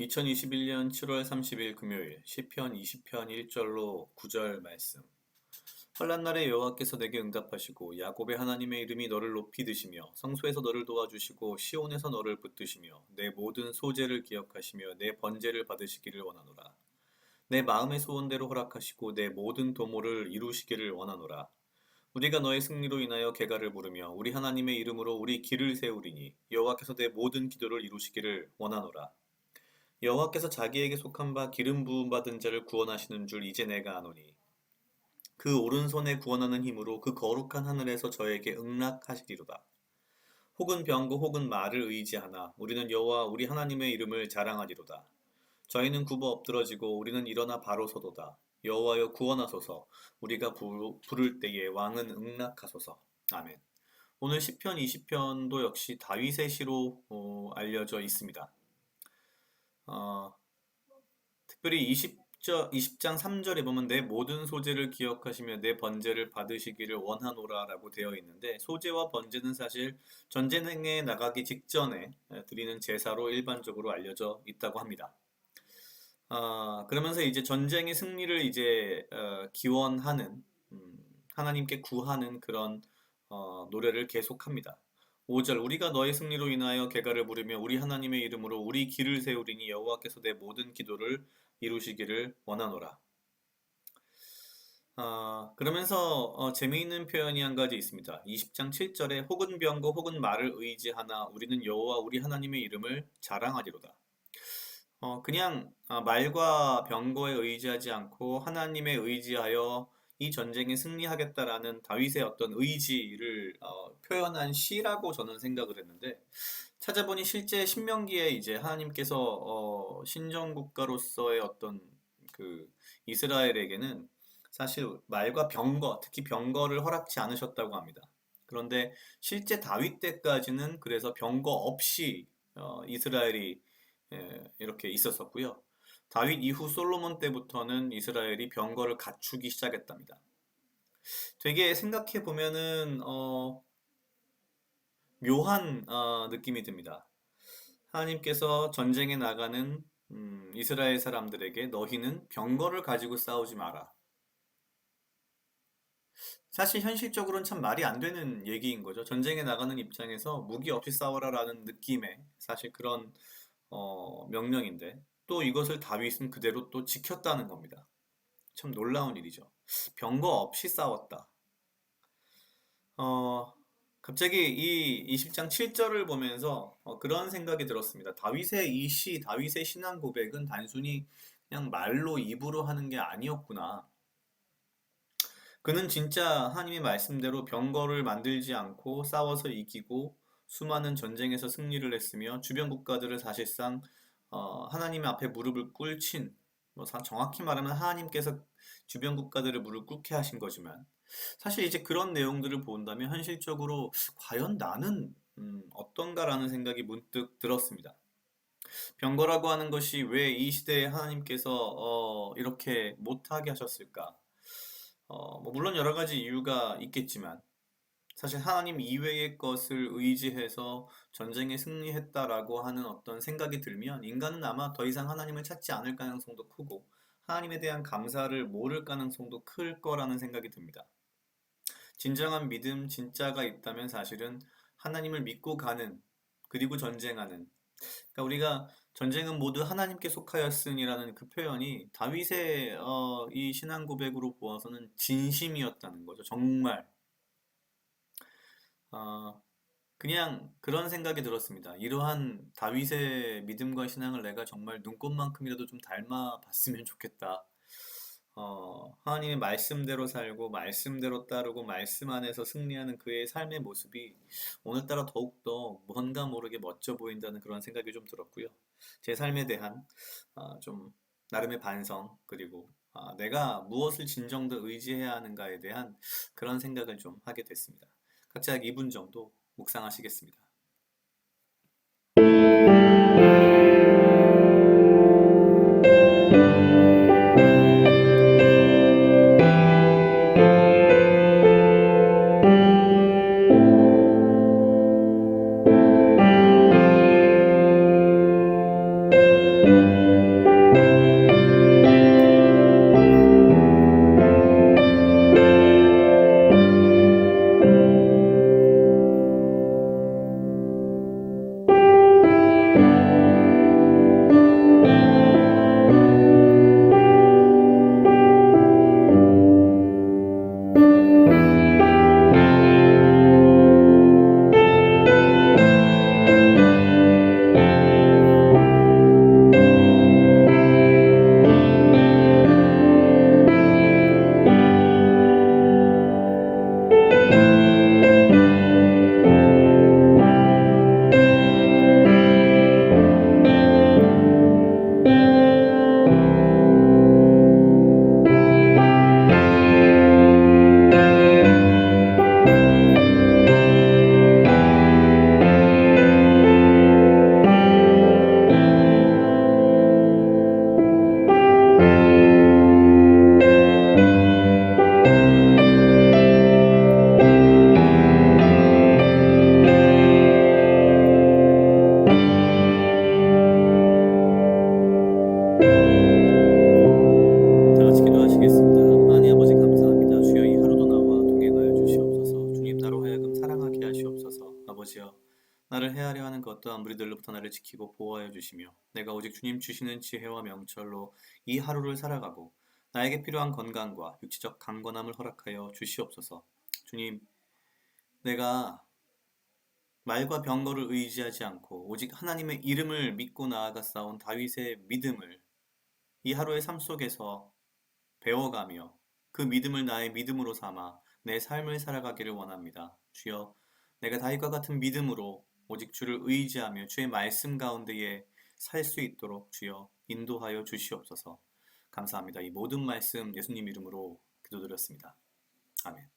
(2021년 7월 30일) 금요일 시편 20편 1절로 9절 말씀. 환난 날에 여호와께서 내게 응답하시고 야곱의 하나님의 이름이 너를 높이 드시며 성소에서 너를 도와주시고 시온에서 너를 붙드시며 내 모든 소재를 기억하시며 내 번제를 받으시기를 원하노라. 내 마음의 소원대로 허락하시고 내 모든 도모를 이루시기를 원하노라. 우리가 너의 승리로 인하여 계가를 부르며 우리 하나님의 이름으로 우리 길을 세우리니 여호와께서 내 모든 기도를 이루시기를 원하노라. 여호와께서 자기에게 속한 바 기름 부음 받은 자를 구원하시는 줄 이제 내가 아노니 그 오른손에 구원하는 힘으로 그 거룩한 하늘에서 저에게 응락하시리로다. 혹은 병거 혹은 말을 의지하나 우리는 여호와 우리 하나님의 이름을 자랑하리로다. 저희는 굽어 엎드러지고 우리는 일어나 바로 서도다. 여호와여 구원하소서. 우리가 부를 때에 왕은 응락하소서. 아멘. 오늘 시편 20편도 역시 다윗의 시로 알려져 있습니다. 특별히 20장 3절에 보면 내 모든 소재를 기억하시며 내 번제를 받으시기를 원하노라 라고 되어 있는데, 소재와 번제는 사실 전쟁에 나가기 직전에 드리는 제사로 일반적으로 알려져 있다고 합니다. 그러면서 이제 전쟁의 승리를 이제 기원하는, 하나님께 구하는 그런 노래를 계속합니다. 5절 우리가 너의 승리로 인하여 계가를 부르며 우리 하나님의 이름으로 우리 길을 세우리니 여호와께서 내 모든 기도를 이루시기를 원하노라. 그러면서 재미있는 표현이 한 가지 있습니다. 20장 7절에 혹은 병거 혹은 말을 의지하나 우리는 여호와 우리 하나님의 이름을 자랑하리로다. 그냥 말과 병거에 의지하지 않고 하나님에 의지하여 이 전쟁에 승리하겠다라는 다윗의 어떤 의지를 표현한 시라고 저는 생각을 했는데, 찾아보니 실제 신명기에 이제 하나님께서 신정국가로서의 어떤 그 이스라엘에게는 사실 말과 병거, 특히 병거를 허락지 않으셨다고 합니다. 그런데 실제 다윗 때까지는 그래서 병거 없이 이스라엘이 이렇게 있었었고요. 다윗 이후 솔로몬 때부터는 이스라엘이 병거를 갖추기 시작했답니다. 되게 생각해 보면은 묘한 느낌이 듭니다. 하나님께서 전쟁에 나가는 이스라엘 사람들에게 너희는 병거를 가지고 싸우지 마라. 사실 현실적으로는 참 말이 안 되는 얘기인 거죠. 전쟁에 나가는 입장에서 무기 없이 싸워라라는 느낌의 사실 그런 명령인데, 또 이것을 다윗은 그대로 또 지켰다는 겁니다. 참 놀라운 일이죠. 병거 없이 싸웠다. 갑자기 이 20장 7절을 보면서 그런 생각이 들었습니다. 다윗의 이 시, 다윗의 신앙 고백은 단순히 그냥 말로 입으로 하는 게 아니었구나. 그는 진짜 하나님의 말씀대로 병거를 만들지 않고 싸워서 이기고 수많은 전쟁에서 승리를 했으며 주변 국가들을 사실상 하나님 앞에 무릎을 꿇친, 정확히 말하면 하나님께서 주변 국가들을 무릎 꿇게 하신 거지만, 사실 이제 그런 내용들을 본다면 현실적으로 과연 나는 어떤가라는 생각이 문득 들었습니다. 병거라고 하는 것이 왜 이 시대에 하나님께서 이렇게 못하게 하셨을까? 물론 여러 가지 이유가 있겠지만 사실 하나님 이외의 것을 의지해서 전쟁에 승리했다라고 하는 어떤 생각이 들면 인간은 아마 더 이상 하나님을 찾지 않을 가능성도 크고 하나님에 대한 감사를 모를 가능성도 클 거라는 생각이 듭니다. 진정한 믿음, 진짜가 있다면 사실은 하나님을 믿고 가는, 그리고 전쟁하는, 그러니까 우리가 전쟁은 모두 하나님께 속하였으니라는 그 표현이 다윗의 이 신앙 고백으로 보아서는 진심이었다는 거죠. 정말 그냥 그런 생각이 들었습니다. 이러한 다윗의 믿음과 신앙을 내가 정말 눈꽃만큼이라도 좀 닮아 봤으면 좋겠다. 하나님의 말씀대로 살고 말씀대로 따르고 말씀 안에서 승리하는 그의 삶의 모습이 오늘따라 더욱더 뭔가 모르게 멋져 보인다는 그런 생각이 좀 들었고요. 제 삶에 대한 좀 나름의 반성, 그리고 내가 무엇을 진정 더 의지해야 하는가에 대한 그런 생각을 좀 하게 됐습니다. 각자 약 2분 정도 묵상하시겠습니다. 다 같이 기도하시겠습니다. 하나님 아버지 감사합니다. 주여 이 하루도 나와 동행하여 주시옵소서. 주님 나로 하여금 사랑하게 하시옵소서. 아버지여 나를 헤아려 하는 것 또한 무리들로부터 나를 지키고 보호하여 주시며 내가 오직 주님 주시는 지혜와 명철로 이 하루를 살아가고 나에게 필요한 건강과 육체적 강건함을 허락하여 주시옵소서. 주님 내가 말과 병거를 의지하지 않고 오직 하나님의 이름을 믿고 나아가 싸운 다윗의 믿음을 이 하루의 삶 속에서 배워가며 그 믿음을 나의 믿음으로 삼아 내 삶을 살아가기를 원합니다. 주여, 내가 다윗과 같은 믿음으로 오직 주를 의지하며 주의 말씀 가운데에 살 수 있도록 주여 인도하여 주시옵소서. 감사합니다. 이 모든 말씀 예수님 이름으로 기도드렸습니다. 아멘.